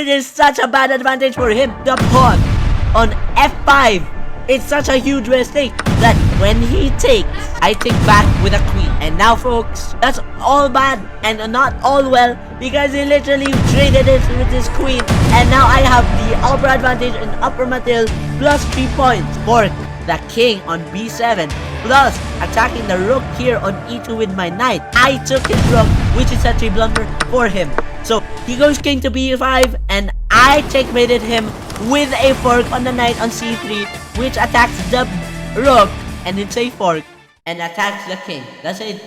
It is such a bad advantage for him. The pawn on f5. It's such a huge mistake that when he takes, I take back with a queen. And now, folks, that's all bad and not all well because he literally traded it with his queen. And now I have the upper advantage in upper material plus 3 points for the king on b7, plus attacking the rook here on e2 with my knight. I took his rook, which is such a blunder for him. So he goes king to b5, and I checkmated him with a fork on the knight on c3, which attacks the rook, and it's a fork, and attacks the king. That's it.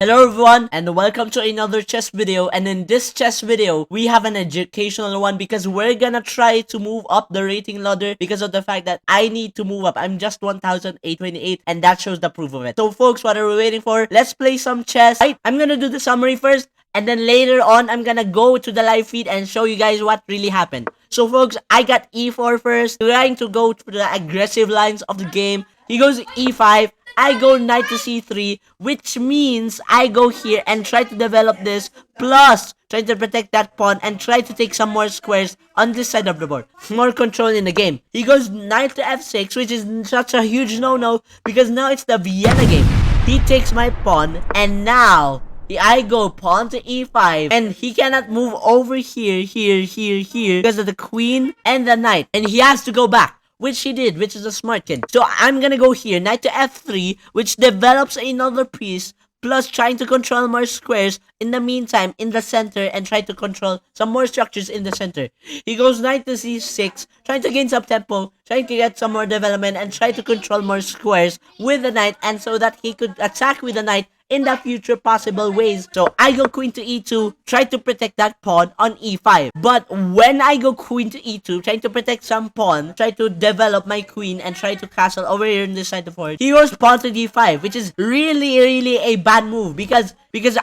Hello everyone, and welcome to another chess video. And in this chess video, we have an educational one because we're gonna try to move up the rating ladder because of the fact that I need to move up. I'm just 1,828, and that shows the proof of it. So folks, what are we waiting for? Let's play some chess. I'm gonna do the summary first, and then later on, I'm gonna go to the live feed and show you guys what really happened. So folks, I got e4 first, trying to go to the aggressive lines of the game. He goes e5. I go knight to c3, which means I go here and try to develop this, plus try to protect that pawn and try to take some more squares on this side of the board. More control in the game. He goes knight to f6, which is such a huge no-no because now it's the Vienna game. He takes my pawn, and now I go pawn to e5, and he cannot move over here because of the queen and the knight, and he has to go back, which he did, which is a smart kid. So I'm gonna go here, knight to f3, which develops another piece, plus trying to control more squares in the meantime in the center and try to control some more structures in the center. He goes knight to c6, trying to gain some tempo, trying to get some more development and try to control more squares with the knight, and so that he could attack with the knight in the future possible ways. So I go queen to e2, try to protect that pawn on e5. But when I go queen to e2, trying to protect some pawn, try to develop my queen and try to castle over here on this side of the board, he goes pawn to d5, which is really a bad move because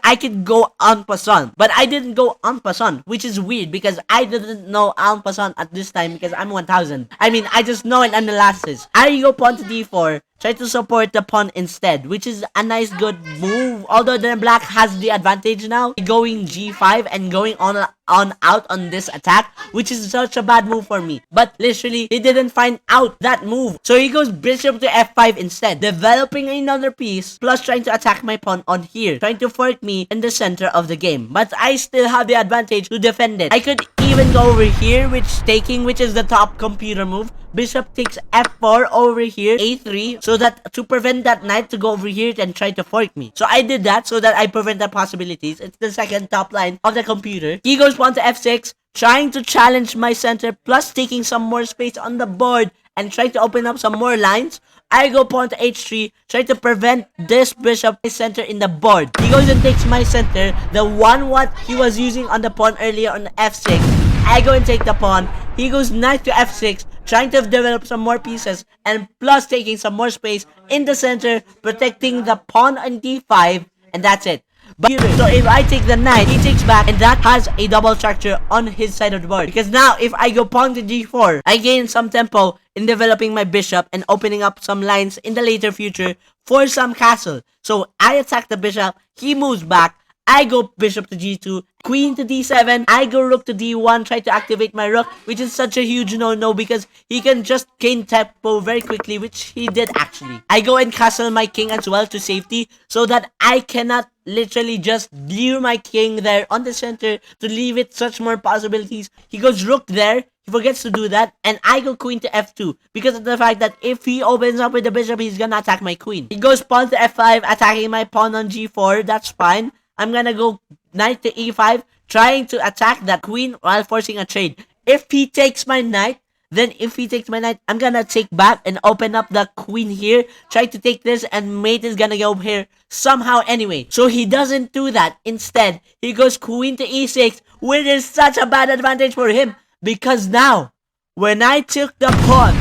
I could go en passant, but I didn't go en passant, which is weird because I didn't know en passant at this time because I'm 1000. I mean, I just know it analysis. I go pawn to d4, try to support the pawn instead, which is a nice good move, although the black has the advantage now, going g5 and going on out on this attack, which is such a bad move for me. But literally, he didn't find out that move, so he goes bishop to f5 instead, developing another piece, plus trying to attack my pawn on here, trying to fork me in the center of the game. But I still have the advantage to defend it. I could even go over here, which is the top computer move. Bishop takes f4 over here, a3, so that to prevent that knight to go over here and try to fork me. So I did that so that I prevent the possibilities. It's the second top line of the computer. He goes pawn to f6, trying to challenge my center, plus taking some more space on the board and trying to open up some more lines. I go pawn to h3, try to prevent this bishop center in the board. He goes and takes my center, the one what he was using on the pawn earlier on f6. I go and take the pawn. He goes knight to f6, trying to develop some more pieces and plus taking some more space in the center, protecting the pawn on d5, and that's it. But so if I take the knight, he takes back, and that has a double structure on his side of the board. Because now, if I go pawn to d4, I gain some tempo in developing my bishop and opening up some lines in the later future for some castle. So I attack the bishop, he moves back, I go bishop to g2, queen to d7, I go rook to d1, try to activate my rook, which is such a huge no-no because he can just gain tempo very quickly, which he did actually. I go and castle my king as well to safety so that I cannot literally just lure my king there on the center to leave it such more possibilities. He goes rook there, he forgets to do that, and I go queen to f2 because of the fact that if he opens up with the bishop, he's gonna attack my queen. He goes pawn to f5, attacking my pawn on g4, that's fine. I'm gonna go knight to e5, trying to attack that queen while forcing a trade. If he takes my knight, I'm gonna take back and open up the queen here, try to take this, and mate is gonna go here somehow anyway. So he doesn't do that. Instead, he goes queen to e6, which is such a bad advantage for him because now, when I took the pawn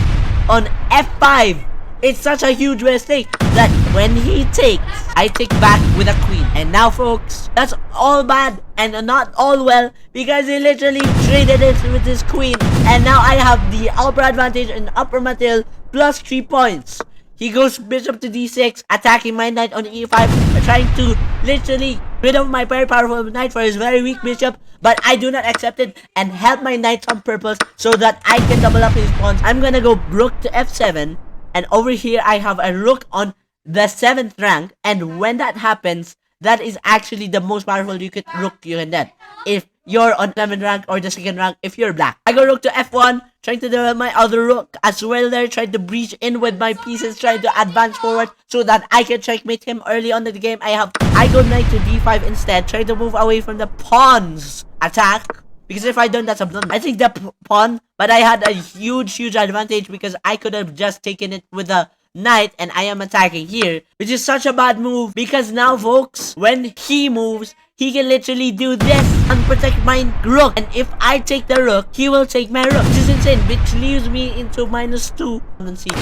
on f5, it's such a huge mistake that when he takes, I take back with a queen. And now, folks, that's all bad and not all well because he literally traded it with his queen. And now I have the upper advantage in upper material plus 3 points. He goes bishop to d6, attacking my knight on e5, trying to literally rid of my very powerful knight for his very weak bishop, but I do not accept it and help my knight on purpose so that I can double up his pawns. I'm gonna go rook to f7, and over here I have a rook on the 7th rank, and when that happens, that is actually the most powerful rook you can get if you're on 7th rank or the 2nd rank if you're black. I go rook to f1, trying to develop my other rook as well there, trying to breach in with my pieces, trying to advance forward so that I can checkmate him early on in the game. I go knight to d5 instead, trying to move away from the pawn's attack. Because if I don't, that's a blunder. I take the pawn, but I had a huge advantage because I could have just taken it with a knight, and I am attacking here, which is such a bad move because now, folks, when he moves, he can literally do this and protect my rook, and if I take the rook, he will take my rook, which is insane, which leaves me into -2 on c2.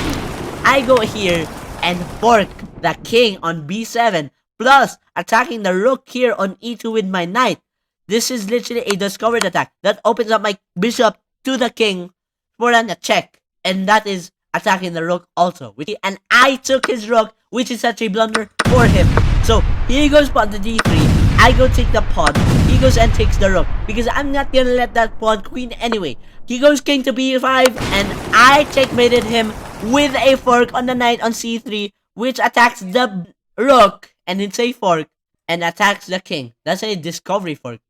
I go here and fork the king on b7, plus attacking the rook here on e2 with my knight. This is literally a discovered attack that opens up my bishop to the king for a check, and that is attacking the rook also, and I took his rook, which is such a blunder for him. So he goes pawn to d3, I go take the pawn, he goes and takes the rook because I'm not gonna let that pawn queen anyway. He goes king to b5, and I checkmated him with a fork on the knight on c3, which attacks the rook, and it's a fork, and attacks the king. That's a discovery fork.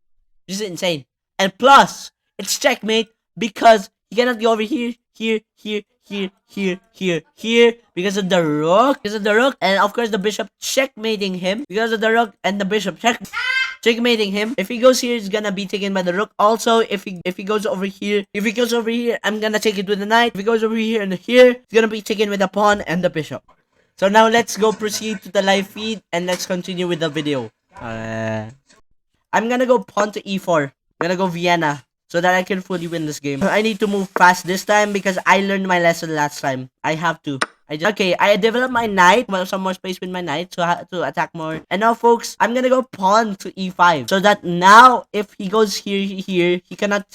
This is insane. And plus, it's checkmate because he cannot go over here, here, because of the rook, and of course the bishop checkmating him because of the rook and the bishop checkmating him. If he goes here, it's gonna be taken by the rook. Also, if he goes over here, I'm gonna take it with the knight. If he goes over here and here, it's gonna be taken with the pawn and the bishop. So now let's go proceed to the live feed and let's continue with the video. I'm gonna go pawn to e4. I'm gonna go Vienna so that I can fully win this game. I need to move fast this time because I learned my lesson last time. I have to. Okay, I developed my knight, some more space with my knight to attack more. And now, folks, I'm gonna go pawn to e5 so that now if he goes here, he cannot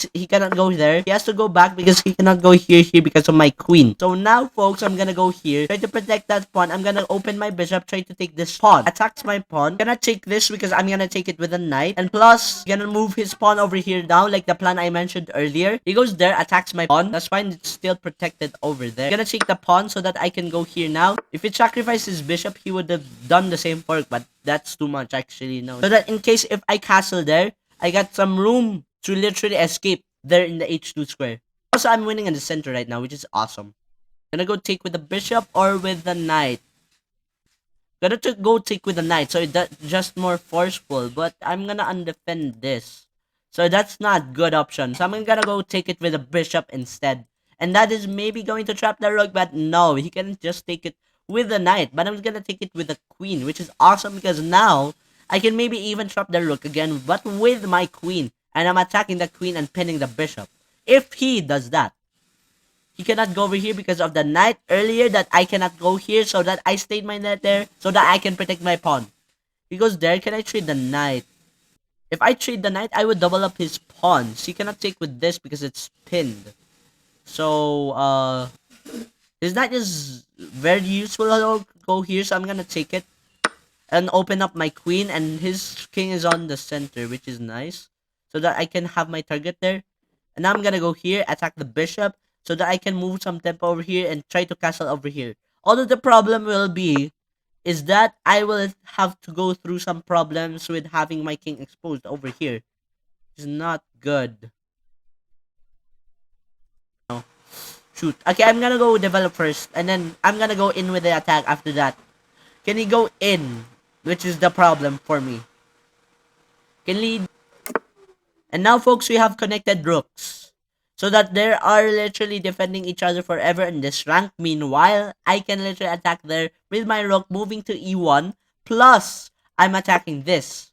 go there. He has to go back because he cannot go here because of my queen. So now, folks, I'm gonna go here, try to protect that pawn. I'm gonna open my bishop, try to take this pawn. Attacks my pawn. I'm gonna take this because I'm gonna take it with a knight. And plus, gonna move his pawn over here now, like the plan I mentioned earlier. He goes there, attacks my pawn. That's fine. It's still protected over there. I'm gonna take the pawn so that I can go here now. If it sacrifices bishop, he would have done the same fork, but that's too much actually, no. So that in case if I castle there, I got some room to literally escape there in the h2 square. Also, I'm winning in the center right now, which is awesome. Gonna go take with the bishop or with the knight. Gonna go take with the knight, so that's just more forceful, but I'm gonna undefend this. So that's not good option. So I'm gonna go take it with the bishop instead. And that is maybe going to trap the rook, but no, he can just take it with the knight. But I'm gonna take it with the queen, which is awesome because now I can maybe even trap the rook again, but with my queen. And I'm attacking the queen and pinning the bishop. If he does that, he cannot go over here because of the knight earlier that I cannot go here, so that I stayed my knight there so that I can protect my pawn. He goes there, can I trade the knight? If I trade the knight, I would double up his pawns. He cannot take with this because it's pinned. So, his knight is very useful. I'll go here, so I'm gonna take it and open up my queen, and his king is on the center, which is nice, so that I can have my target there. And now I'm gonna go here, attack the bishop, so that I can move some tempo over here and try to castle over here. Although the problem will be is that I will have to go through some problems with having my king exposed over here. It's not good. Shoot. Okay, I'm gonna go develop first, and then I'm gonna go in with the attack after that. Can he go in? Which is the problem for me. Can lead. And now, folks, we have connected rooks. So that they are literally defending each other forever in this rank. Meanwhile, I can literally attack there with my rook moving to e1. Plus, I'm attacking this.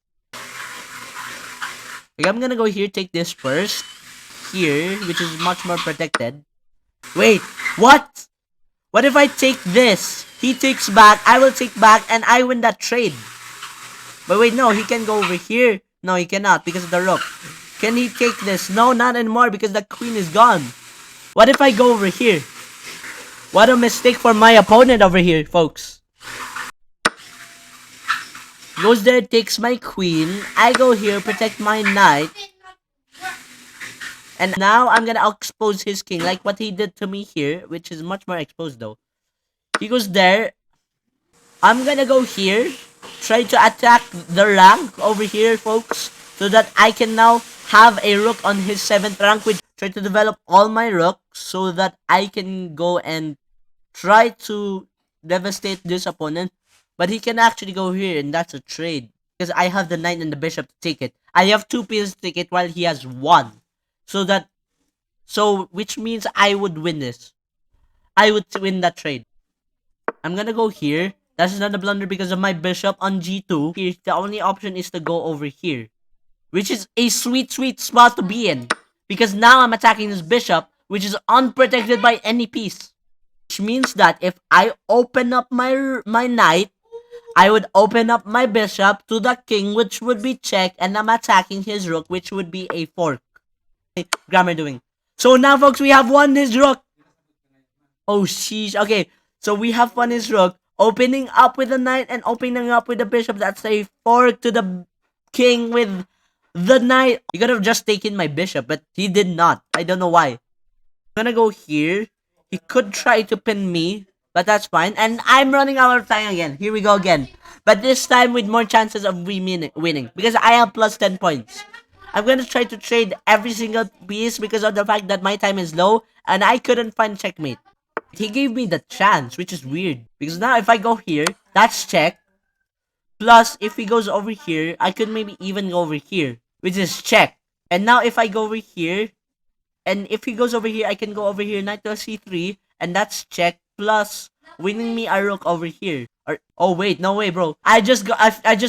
Okay, I'm gonna go here, take this first. Here, which is much more protected. Wait, what? What if I take this? He takes back, I will take back, and I win that trade. But wait, no, he can go over here. No, he cannot because of the rook. Can he take this? No, not anymore because the queen is gone. What if I go over here? What a mistake for my opponent over here, folks. Goes there, takes my queen. I go here, protect my knight. And now I'm gonna expose his king, like what he did to me here, which is much more exposed though. He goes there. I'm gonna go here, try to attack the rank over here, folks, so that I can now have a rook on his 7th rank, which try to develop all my rooks so that I can go and try to devastate this opponent. But he can actually go here, and that's a trade. Because I have the knight and the bishop to take it. I have 2 pieces to take it while he has 1. Which means I would win this. I would win that trade. I'm gonna go here. That's not a blunder because of my bishop on g2. Here, the only option is to go over here. Which is a sweet, sweet spot to be in. Because now I'm attacking this bishop, which is unprotected by any piece. Which means that if I open up my knight, I would open up my bishop to the king, which would be check, and I'm attacking his rook, which would be a fork. Grammar doing. So now, folks, we have won his rook. Oh, sheesh. Okay, so we have won his rook. Opening up with the knight and opening up with the bishop. That's a fork to the king with the knight. He could have just taken my bishop, but he did not. I don't know why. I'm gonna go here. He could try to pin me, but that's fine. And I'm running out of time again. Here we go again. But this time with more chances of winning. Because I have plus 10 points. I'm gonna try to trade every single piece because of the fact that my time is low. And I couldn't find checkmate. He gave me the chance, which is weird. Because now if I go here, that's check. Plus, if he goes over here, I could maybe even go over here, which is check. And now if I go over here, and if he goes over here, I can go over here, knight to c3, and that's check. Plus, winning me a rook over here. Or, oh wait, no way, bro. I just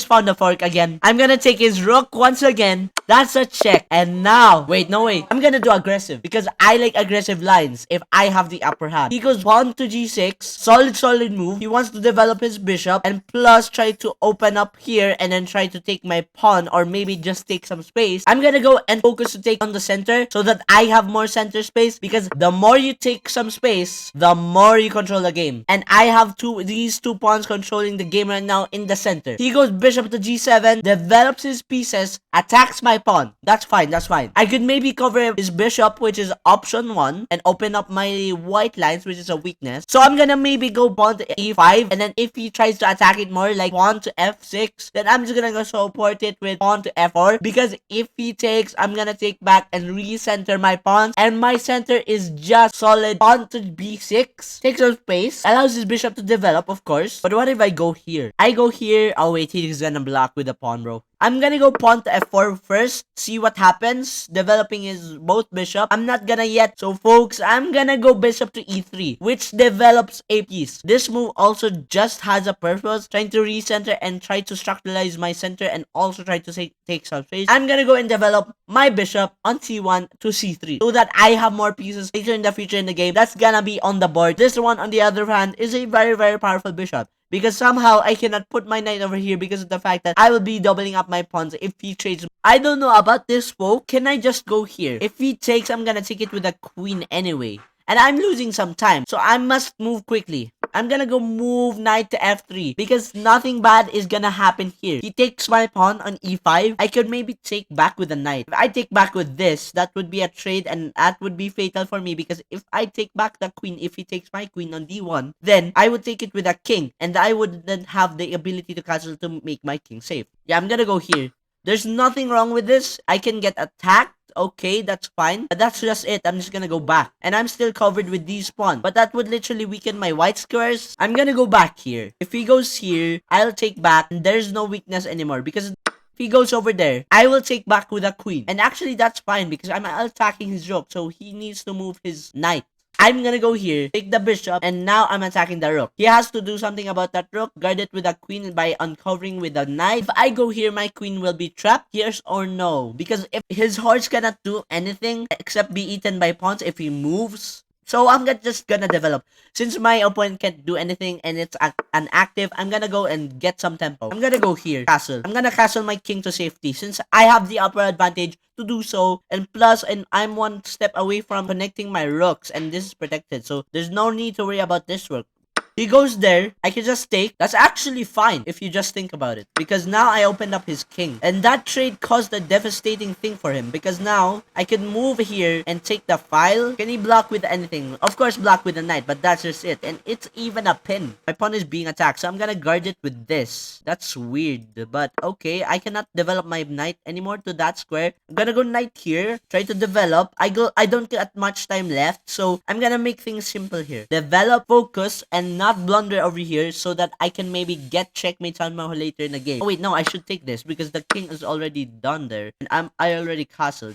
found the fork again. I'm gonna take his rook once again. That's a check. And now, wait, no way. I'm gonna do aggressive because I like aggressive lines if I have the upper hand. He goes pawn to g6. Solid move. He wants to develop his bishop and plus try to open up here and then try to take my pawn or maybe just take some space. I'm gonna go and focus to take on the center so that I have more center space because the more you take some space, the more you control the game. And I have these two pawns controlling the game right now in the center. He goes bishop to g7, develops his pieces, attacks my pawn. That's fine. I could maybe cover his bishop, which is option 1, and open up my white lines, which is a weakness. So I'm gonna maybe go pawn to e5, and then if he tries to attack it more, like pawn to f6, then I'm just gonna go support it with pawn to f4, because if he takes, I'm gonna take back and recenter my pawns, and my center is just solid. Pawn to b6, takes some space, allows his bishop to develop, of course. But what if I go here? I go here. Oh wait, he's gonna block with the pawn, bro. I'm gonna go pawn to f4 first, see what happens, developing his both bishop. I'm not gonna yet. So folks, I'm gonna go bishop to e3, which develops a piece. This move also just has a purpose, trying to recenter and try to structuralize my center and also try to take some space. I'm gonna go and develop my bishop on c1 to c3 so that I have more pieces later in the future in the game that's gonna be on the board. This one, on the other hand, is a very, very powerful bishop. Because somehow I cannot put my knight over here because of the fact that I will be doubling up my pawns if he trades. I don't know about this, folk. Can I just go here? If he takes, I'm gonna take it with a queen anyway. And I'm losing some time, so I must move quickly. I'm gonna go move knight to f3 because nothing bad is gonna happen here. He takes my pawn on e5. I could maybe take back with a knight. If I take back with this, that would be a trade and that would be fatal for me because if I take back the queen, if he takes my queen on d1, then I would take it with a king and I would then have the ability to castle to make my king safe. Yeah, I'm gonna go here. There's nothing wrong with this. I can get attacked. Okay, that's fine. But that's just it. I'm just gonna go back. And I'm still covered with these pawns. But that would literally weaken my white squares. I'm gonna go back here. If he goes here, I'll take back. And there's no weakness anymore. Because if he goes over there, I will take back with a queen. And actually, that's fine. Because I'm attacking his rook. So he needs to move his knight. I'm gonna go here, take the bishop, and now I'm attacking the rook. He has to do something about that rook, guard it with a queen by uncovering with a knight. If I go here, my queen will be trapped, yes or no? Because if his horse cannot do anything except be eaten by pawns if he moves. So I'm just gonna develop. Since my opponent can't do anything and it's inactive, I'm gonna go and get some tempo. I'm gonna go here, castle. I'm gonna castle my king to safety since I have the upper advantage to do so. And plus, and I'm one step away from connecting my rooks and this is protected. So there's no need to worry about this rook. He goes there. I can just take. That's actually fine if you just think about it. Because now I opened up his king. And that trade caused a devastating thing for him. Because now I can move here and take the file. Can he block with anything? Of course, block with a knight. But that's just it. And it's even a pin. My pawn is being attacked. So I'm gonna guard it with this. That's weird. But okay, I cannot develop my knight anymore to that square. I'm gonna go knight here. Try to develop. I don't get much time left. So I'm gonna make things simple here. Develop, focus, and not blunder over here so that I can maybe get checkmate somehow later in the game. Oh wait, no, I should take this because the king is already done there. And I already castled.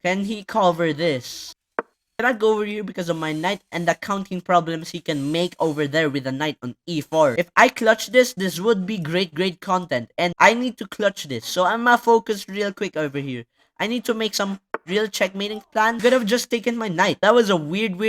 Can he cover this? Cannot go over here because of my knight and the counting problems he can make over there with the knight on e4. If I clutch this, this would be great content. And I need to clutch this. So I'm gonna focus real quick over here. I need to make some real checkmating plan. Could have just taken my knight. That was a weird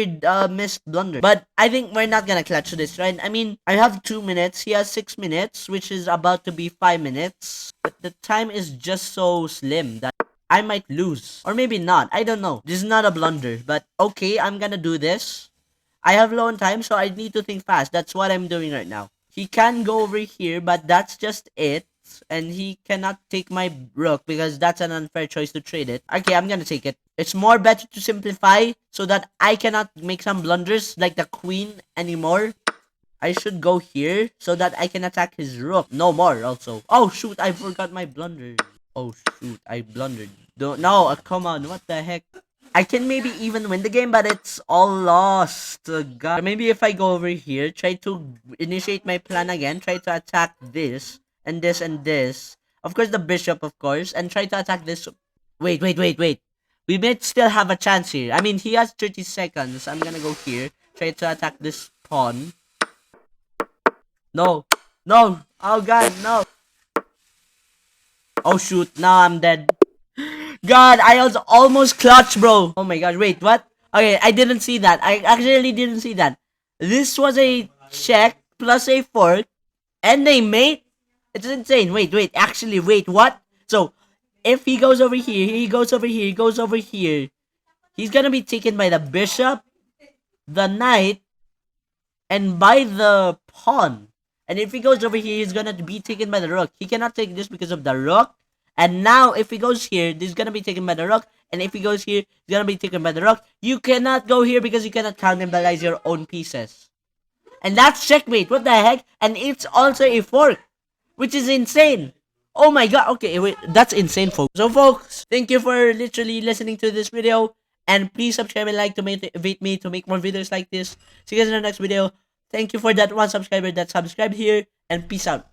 missed blunder. But I think we're not gonna clutch this, right? I mean, I have 2 minutes. He has 6 minutes, which is about to be 5 minutes. But the time is just so slim that I might lose. Or maybe not. I don't know. This is not a blunder. But okay, I'm gonna do this. I have low on time, so I need to think fast. That's what I'm doing right now. He can go over here, but that's just it. And he cannot take my rook because that's an unfair choice to trade it. Okay, I'm gonna take it. It's more better to simplify so that I cannot make some blunders like the queen anymore. I should go here so that I can attack his rook. No more also. Oh shoot, I forgot my blunder. Oh shoot, I blundered. No, come on, what the heck? I can maybe even win the game, but it's all lost. God. Maybe if I go over here, try to initiate my plan again, try to attack this, and this, and this. Of course, the bishop, of course, and try to attack this. Wait. We might still have a chance here. I mean, he has 30 seconds. I'm gonna go here, try to attack this pawn. No. Oh god, no. Oh shoot, now I'm dead. God, I was almost clutch, bro. Oh my god, wait, what? Okay, I didn't see that. I actually didn't see that. This was a check plus a fork and a mate. It's insane. Wait, actually, wait, what? So, if he goes over here, he goes over here, he's gonna be taken by the bishop, the knight, and by the pawn. And if he goes over here, he's gonna be taken by the rook. He cannot take this because of the rook. And now, if he goes here, this is gonna be taken by the rook. And if he goes here, he's gonna be taken by the rook. You cannot go here because you cannot cannibalize your own pieces. And that's checkmate. What the heck? And it's also a fork, which is insane. Oh my god. Okay, wait. That's insane, folks. So, folks, thank you for literally listening to this video. And please subscribe and like to motivate me to make more videos like this. See you guys in the next video. Thank you for that one subscriber that subscribed here. And peace out.